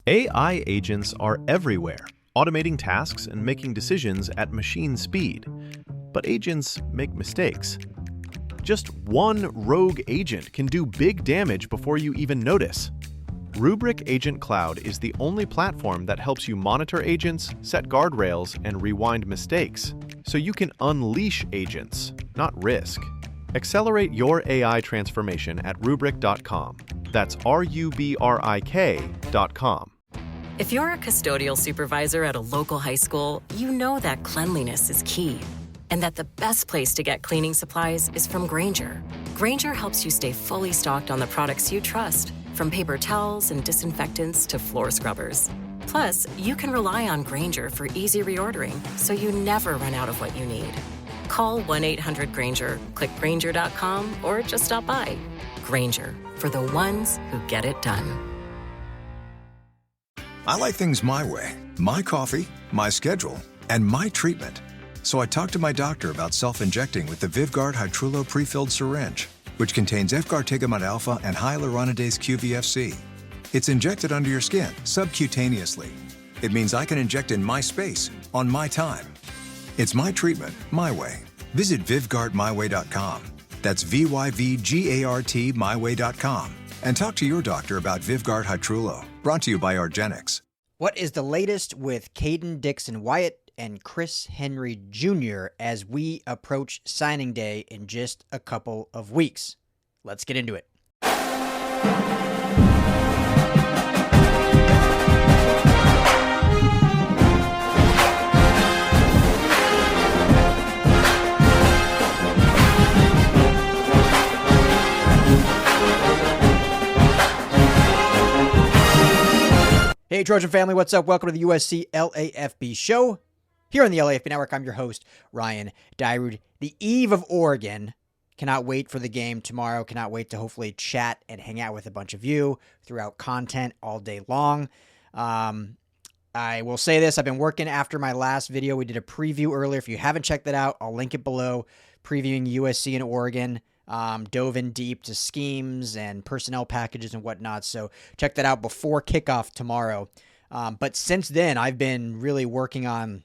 AI agents are everywhere, automating tasks and making decisions at machine speed. But agents make mistakes. Just one rogue agent can do big damage before you even notice. Rubrik Agent Cloud is the only platform that helps you monitor agents, set guardrails, and rewind mistakes, so you can unleash agents, not risk. Accelerate your AI transformation at Rubrik.com. That's RUBRIK.com. If you're a custodial supervisor at a local high school, you know that cleanliness is key, and that the best place to get cleaning supplies is from Grainger. Grainger helps you stay fully stocked on the products you trust, from paper towels and disinfectants to floor scrubbers. Plus, you can rely on Grainger for easy reordering, so you never run out of what you need. Call 1-800-GRAINGER, click Grainger.com, or just stop by. Grainger, for the ones who get it done. I like things my way. My coffee, my schedule, and my treatment. So I talked to my doctor about self-injecting with the Vyvgart Hytrulo pre-filled syringe, which contains F-gartigimod alpha and hyaluronidase QVFC. It's injected under your skin, subcutaneously. It means I can inject in my space, on my time. It's my treatment, my way. Visit VyvgartMyWay.com. That's VYVGART MyWay.com. And talk to your doctor about Vyvgart Hytrulo. Brought to you by argenx. What is the latest with Caden Dixon-Wyatt and Chris Henry Jr. as we approach signing day in just a couple of weeks? Let's get into it. Hey, Trojan family, what's up? Welcome to the USC LAFB show. Here on the LAFB Network, I'm your host, Ryan Dyrud. The eve of Oregon. Cannot wait for the game tomorrow. Cannot wait to hopefully chat and hang out with a bunch of you throughout content all day long. I will say this. I've been working after my last video. We did a preview earlier. If you haven't checked that out, I'll link it below. Previewing USC and Oregon. Dove in deep to schemes and personnel packages and whatnot. So check that out before kickoff tomorrow. But since then, I've been really working on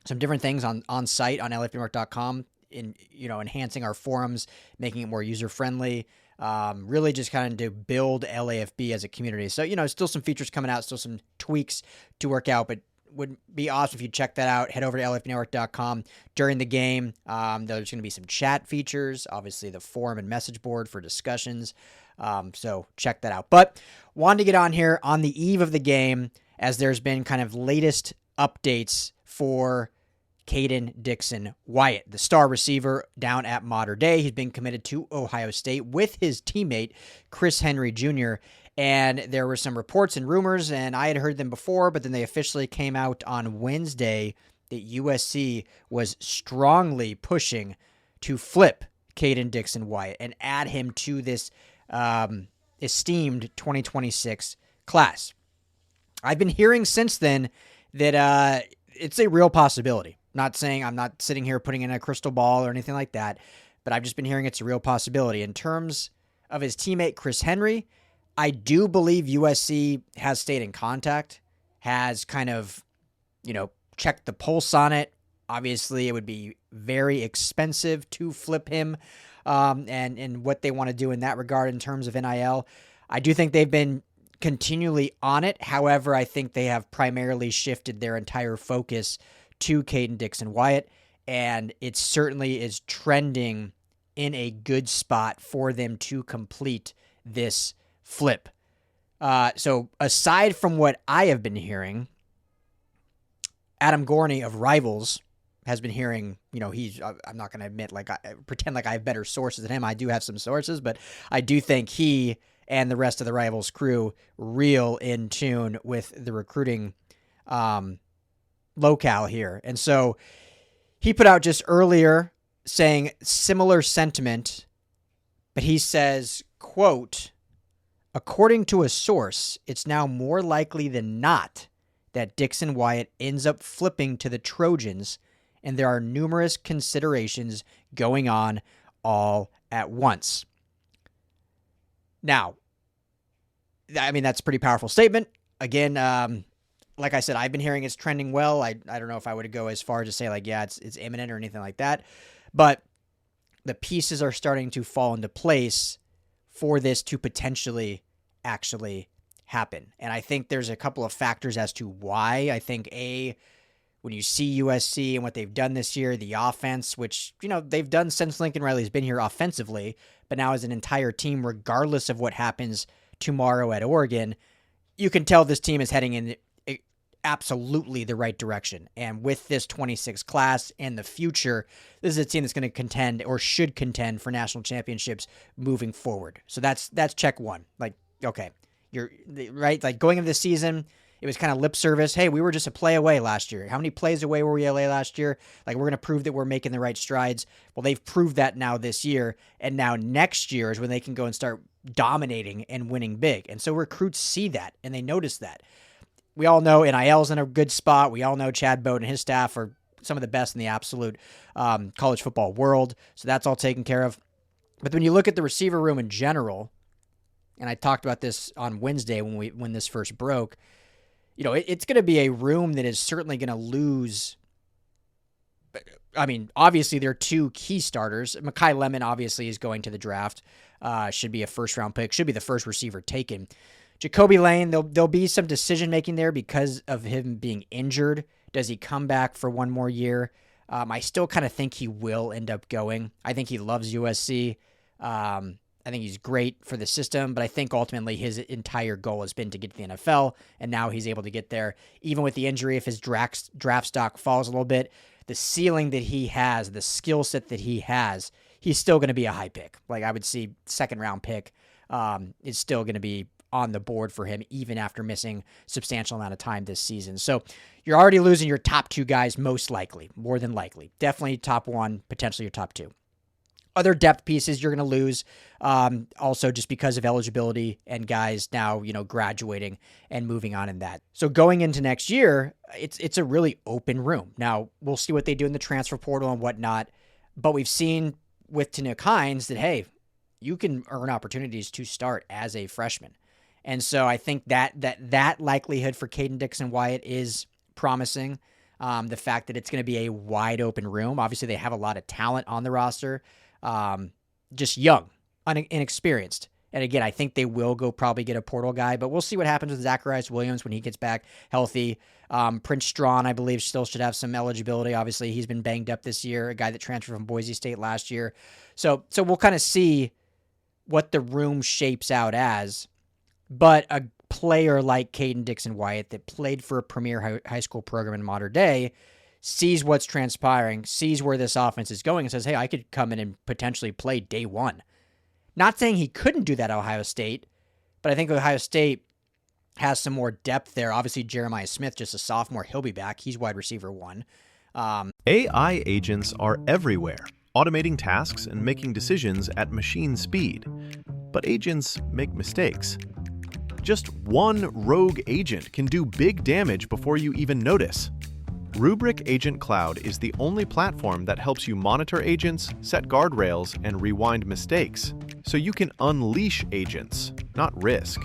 some different things on site on LAFBNetwork.com in, enhancing our forums, making it more user-friendly, really just kind of to build LAFB as a community. So, still some features coming out, still some tweaks to work out, but would be awesome if you check that out. Head over to LAFBNetwork.com during the game. There's going to be some chat features, obviously the forum and message board for discussions. So check that out. But wanted to get on here on the eve of the game as there's been kind of latest updates for Caden Dixon-Wyatt, the star receiver down at Mater Dei. He's been committed to Ohio State with his teammate, Chris Henry Jr., and there were some reports and rumors, and I had heard them before, but then they officially came out on Wednesday that USC was strongly pushing to flip Caden Dixon-Wyatt and add him to this esteemed 2026 class. I've been hearing since then that it's a real possibility. Not saying I'm not sitting here putting in a crystal ball or anything like that, but I've just been hearing it's a real possibility. In terms of his teammate, Chris Henry, I do believe USC has stayed in contact, has kind of, checked the pulse on it. Obviously, it would be very expensive to flip him and what they want to do in that regard in terms of NIL. I do think they've been continually on it. However, I think they have primarily shifted their entire focus to Caden Dixon-Wyatt, and it certainly is trending in a good spot for them to complete this flip. So aside from what I have been hearing, Adam Gorney of Rivals has been hearing, I'm not going to admit, pretend like I have better sources than him. I do have some sources, but I do think he and the rest of the Rivals crew real in tune with the recruiting locale here. And so he put out just earlier saying similar sentiment, but he says, quote, "According to a source, it's now more likely than not that Dixon-Wyatt ends up flipping to the Trojans, and there are numerous considerations going on all at once." Now, I mean, that's a pretty powerful statement. again, like I said, I've been hearing it's trending well. I don't know if I would go as far as to say like, yeah, it's imminent or anything like that, but the pieces are starting to fall into place for this to potentially actually happen. And I think there's a couple of factors as to why. I think when you see USC and what they've done this year, the offense, which, they've done since Lincoln Riley's been here offensively, but now as an entire team, regardless of what happens tomorrow at Oregon, you can tell this team is heading in absolutely the right direction. And with this 26 class and the future, this is a team that's going to contend or should contend for national championships moving forward. So that's check one. Like, okay, you're right. Like going into the season, it was kind of lip service. Hey, we were just a play away last year. How many plays away were we LA last year? Like, we're going to prove that we're making the right strides. Well, they've proved that now this year. And now next year is when they can go and start dominating and winning big. And so recruits see that and they notice that. We all know NIL's in a good spot. We all know Chad Bowden and his staff are some of the best in the absolute college football world. So that's all taken care of. But when you look at the receiver room in general, and I talked about this on Wednesday when this first broke, it's going to be a room that is certainly going to lose. I mean, obviously there are two key starters. Mekhi Lemon obviously is going to the draft. Should be a first-round pick. Should be the first receiver taken. Jacoby Lane, there'll be some decision-making there because of him being injured. Does he come back for one more year? I still kind of think he will end up going. I think he loves USC. I think he's great for the system, but I think ultimately his entire goal has been to get to the NFL, and now he's able to get there. Even with the injury, if his draft stock falls a little bit, the ceiling that he has, the skill set that he has, he's still going to be a high pick. Like I would see second-round pick is still going to be on the board for him, even after missing substantial amount of time this season. So you're already losing your top two guys, most likely, more than likely. Definitely top one, potentially your top two. Other depth pieces you're going to lose, also just because of eligibility and guys now, graduating and moving on in that. So going into next year, it's a really open room. Now, we'll see what they do in the transfer portal and whatnot, but we've seen with Taniq Hines that, hey, you can earn opportunities to start as a freshman. And so I think that likelihood for Caden Dixon-Wyatt is promising. The fact that it's going to be a wide open room. Obviously, they have a lot of talent on the roster. Just young, inexperienced. And again, I think they will go probably get a portal guy, but we'll see what happens with Zacharias Williams when he gets back healthy. Prince Strawn, I believe, still should have some eligibility. Obviously, he's been banged up this year, a guy that transferred from Boise State last year. So we'll kind of see what the room shapes out as. But a player like Caden Dixon-Wyatt that played for a premier high school program in modern day sees what's transpiring, sees where this offense is going, and says, hey, I could come in and potentially play day one. Not saying he couldn't do that at Ohio State, but I think Ohio State has some more depth there. Obviously, Jeremiah Smith, just a sophomore, he'll be back. He's wide receiver one. AI agents are everywhere, automating tasks and making decisions at machine speed. But agents make mistakes. Just one rogue agent can do big damage before you even notice. Rubrik Agent Cloud is the only platform that helps you monitor agents, set guardrails, and rewind mistakes, so you can unleash agents, not risk.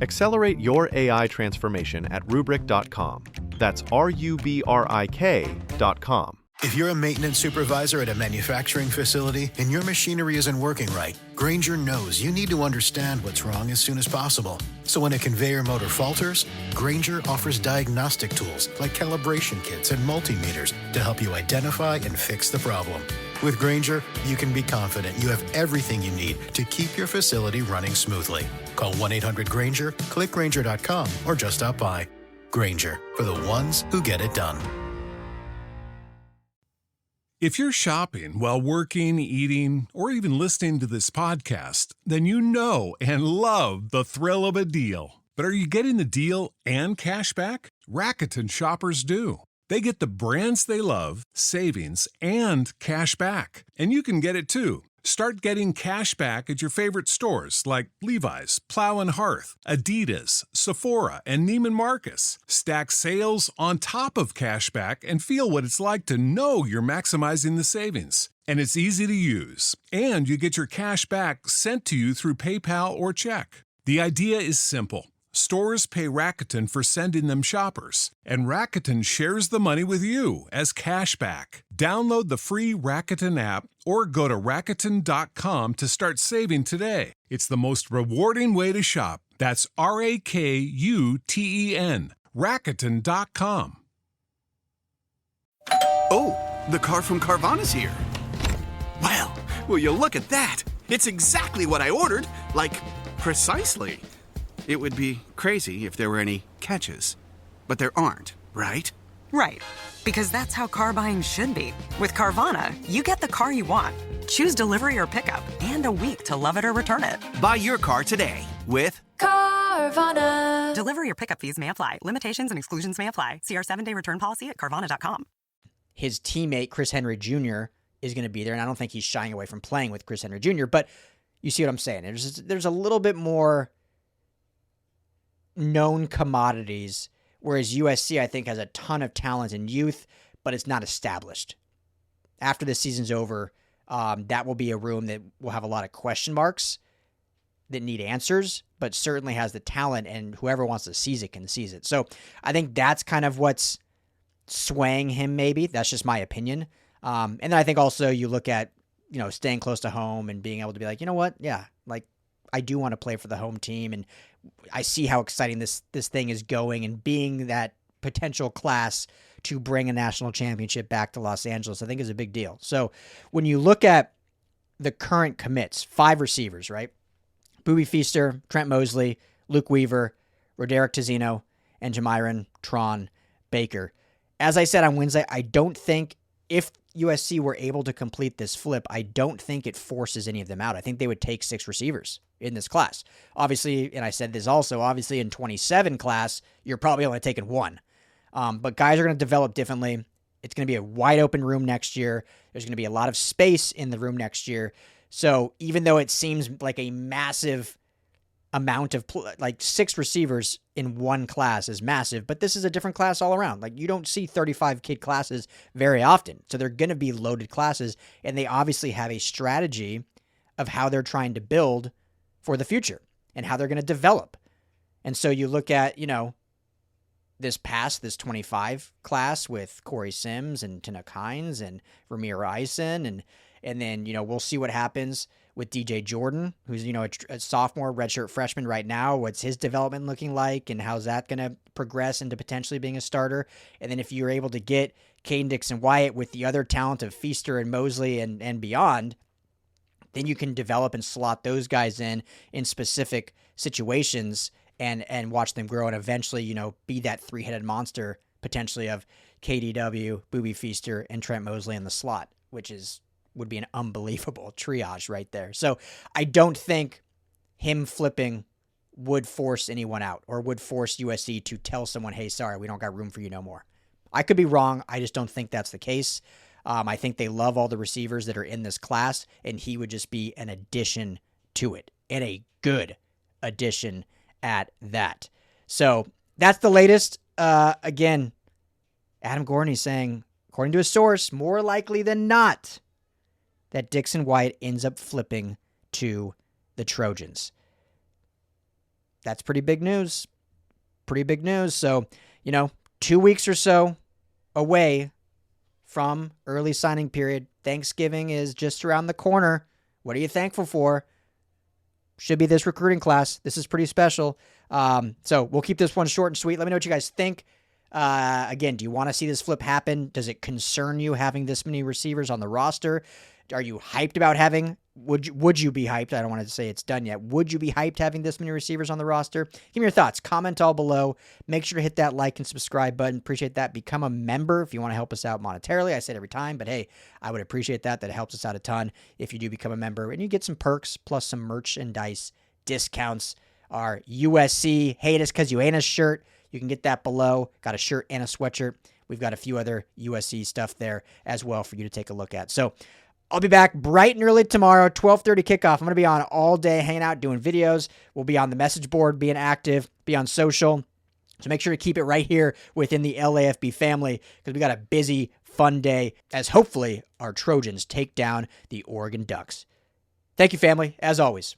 Accelerate your AI transformation at Rubrik.com. That's RUBRIK.com. If you're a maintenance supervisor at a manufacturing facility and your machinery isn't working right, Grainger knows you need to understand what's wrong as soon as possible. So when a conveyor motor falters, Grainger offers diagnostic tools like calibration kits and multimeters to help you identify and fix the problem. With Grainger, you can be confident you have everything you need to keep your facility running smoothly. Call 1-800-GRAINGER, click Grainger.com, or just stop by. Grainger, for the ones who get it done. If you're shopping while working, eating, or even listening to this podcast, then you know and love the thrill of a deal. But are you getting the deal and cash back? Rakuten shoppers do. They get the brands they love, savings, and cash back. And you can get it too. Start getting cash back at your favorite stores like Levi's, Plow and Hearth, Adidas, Sephora, and Neiman Marcus. Stack sales on top of cash back and feel what it's like to know you're maximizing the savings. And it's easy to use. And you get your cash back sent to you through PayPal or check. The idea is simple. Stores pay Rakuten for sending them shoppers, and Rakuten shares the money with you as cash back. Download the free Rakuten app or go to Rakuten.com to start saving today. It's the most rewarding way to shop. That's Rakuten. Rakuten.com. Oh, the car from Carvana's here. Wow, will you look at that? It's exactly what I ordered, like, precisely. It would be crazy if there were any catches, but there aren't, right? Right, because that's how car buying should be. With Carvana, you get the car you want. Choose delivery or pickup, and a week to love it or return it. Buy your car today with Carvana. Delivery or pickup fees may apply. Limitations and exclusions may apply. See our 7-day return policy at Carvana.com. His teammate, Chris Henry Jr., is going to be there, and I don't think he's shying away from playing with Chris Henry Jr., but you see what I'm saying. There's a little bit more known commodities, whereas USC, I think, has a ton of talent and youth, but it's not established. After this season's over, that will be a room that will have a lot of question marks that need answers, but certainly has the talent, and whoever wants to seize it can seize it. So I think that's kind of what's swaying him, maybe. That's just my opinion. And then I think also you look at, staying close to home and being able to be like, you know what? Yeah, like I do want to play for the home team, and I see how exciting this thing is going, and being that potential class to bring a national championship back to Los Angeles, I think is a big deal. So when you look at the current commits, 5 receivers, right? Boobie Feaster, Trent Mosley, Luke Weaver, Roderick Tizino, and Jamiron Tron Baker. As I said on Wednesday, I don't think if USC were able to complete this flip, I don't think it forces any of them out. I think they would take 6 receivers in this class. Obviously, and I said this also, obviously in 27 class, you're probably only taking 1. But guys are going to develop differently. It's going to be a wide open room next year. There's going to be a lot of space in the room next year. So even though it seems like a massive amount of, 6 receivers in one class is massive, but this is a different class all around. Like, you don't see 35 kid classes very often. So they're going to be loaded classes, and they obviously have a strategy of how they're trying to build for the future and how they're going to develop. And so you look at, this 25 class with Corey Sims and Tanuk Hines and Ramir Eisen, and then, we'll see what happens with DJ Jordan, who's, a sophomore, redshirt freshman right now. What's his development looking like, and how's that going to progress into potentially being a starter? And then if you're able to get Caden Dixon-Wyatt with the other talent of Feaster and Mosley and beyond, then you can develop and slot those guys in specific situations and watch them grow and eventually, be that 3-headed monster potentially of KDW, Boobie Feaster, and Trent Mosley in the slot, which would be an unbelievable triage right there. So I don't think him flipping would force anyone out or would force USC to tell someone, hey, sorry, we don't got room for you no more. I could be wrong. I just don't think that's the case. I think they love all the receivers that are in this class, and he would just be an addition to it, and a good addition at that. So that's the latest. Again, Adam Gordon is saying, according to a source, more likely than not, that Dixon-Wyatt ends up flipping to the Trojans. That's pretty big news. Pretty big news. So, 2 weeks or so away from early signing period. Thanksgiving is just around the corner. What are you thankful for? Should be this recruiting class. This is pretty special. So we'll keep this one short and sweet. Let me know what you guys think. Again, do you want to see this flip happen? Does it concern you having this many receivers on the roster? Are you hyped about having, would you be hyped? I don't want to say it's done yet. Would you be hyped having this many receivers on the roster? Give me your thoughts. Comment all below. Make sure to hit that like and subscribe button. Appreciate that. Become a member if you want to help us out monetarily. I say it every time, but hey, I would appreciate that. That helps us out a ton if you do become a member. And you get some perks plus some merchandise discounts. Our USC Hate Us Because You Ain't Us shirt. You can get that below. Got a shirt and a sweatshirt. We've got a few other USC stuff there as well for you to take a look at. So I'll be back bright and early tomorrow, 12:30 kickoff. I'm going to be on all day, hanging out, doing videos. We'll be on the message board, being active, be on social. So make sure to keep it right here within the LAFB family because we got a busy, fun day as hopefully our Trojans take down the Oregon Ducks. Thank you, family. As always,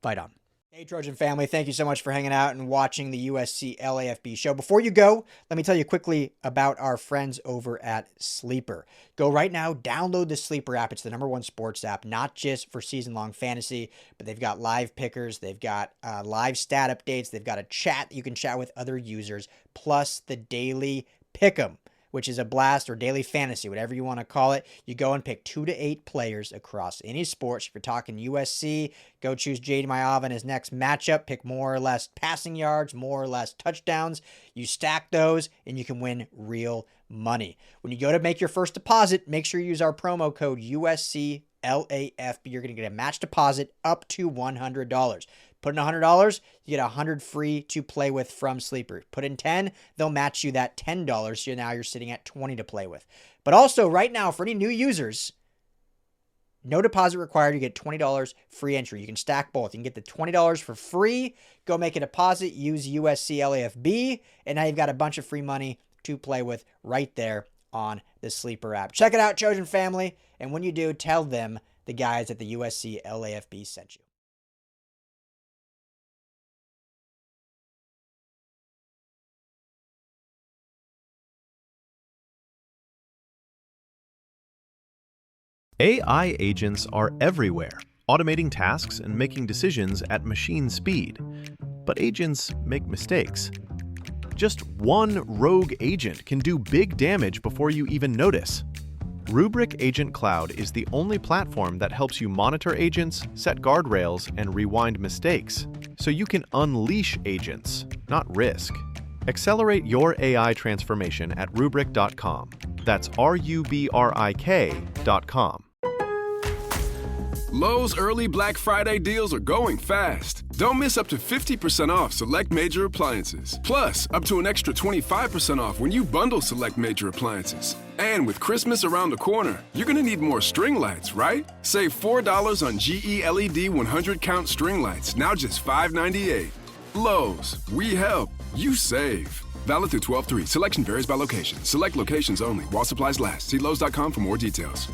fight on. Hey, Trojan family, thank you so much for hanging out and watching the USC LAFB show. Before you go, let me tell you quickly about our friends over at Sleeper. Go right now, download the Sleeper app. It's the #1 sports app, not just for season-long fantasy, but they've got live pickers, they've got live stat updates, they've got a chat that you can chat with other users, plus the daily pick'em, which is a blast, or daily fantasy, whatever you want to call it. You go and pick 2 to 8 players across any sports. If you're talking USC, go choose J.D. Mayav in his next matchup. Pick more or less passing yards, more or less touchdowns. You stack those, and you can win real money. When you go to make your first deposit, make sure you use our promo code USC LAFB. You're going to get a match deposit up to $100. Put in $100, you get $100 free to play with from Sleeper. Put in $10, they'll match you that $10, so now you're sitting at $20 to play with. But also, right now, for any new users, no deposit required. You get $20 free entry. You can stack both. You can get the $20 for free. Go make a deposit. Use USC LAFB, and now you've got a bunch of free money to play with right there on the Sleeper app. Check it out, Trojan family, and when you do, tell them the guys at the USC LAFB sent you. AI agents are everywhere, automating tasks and making decisions at machine speed. But agents make mistakes. Just one rogue agent can do big damage before you even notice. Rubrik Agent Cloud is the only platform that helps you monitor agents, set guardrails, and rewind mistakes, so you can unleash agents, not risk. Accelerate your AI transformation at Rubrik.com. That's RUBRIK.com. Lowe's early Black Friday deals are going fast. Don't miss up to 50% off select major appliances. Plus, up to an extra 25% off when you bundle select major appliances. And with Christmas around the corner, you're gonna need more string lights, right? Save $4 on GE LED 100-count string lights, now just $5.98. Lowe's, we help, you save. Valid through 12/3. Selection varies by location. Select locations only. While supplies last. See Lowe's.com for more details.